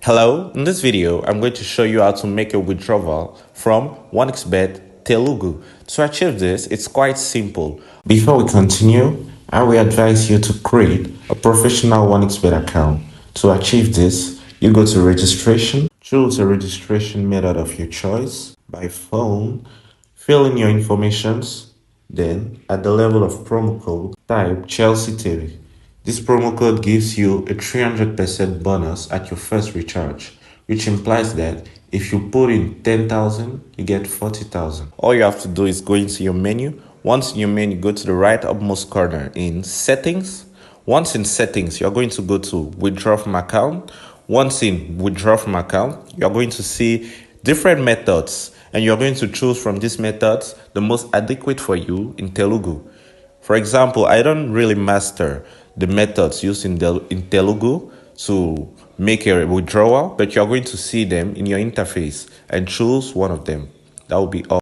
Hello, in this video, I'm going to show you how to make a withdrawal from 1xBet Telugu. To achieve this, it's quite simple. Before we continue, I will advise you to create a professional 1xBet account. To achieve this, you go to registration, choose a registration method of your choice by phone, fill in your informations, then at the level of promo code, type Chelsea TV. This promo code gives you a 300% bonus at your first recharge, which implies that if you put in 10,000, you get 40,000. All you have to do is go into your menu. Once in your menu, go to the right upmost corner in settings. Once in settings, you're going to go to withdraw from account. Once in withdraw from account, you're going to see different methods, and you're going to choose from these methods the most adequate for you in Telugu. For example, I don't really master the methods used in Telugu to make a withdrawal, but you're going to see them in your interface and choose one of them. That will be all.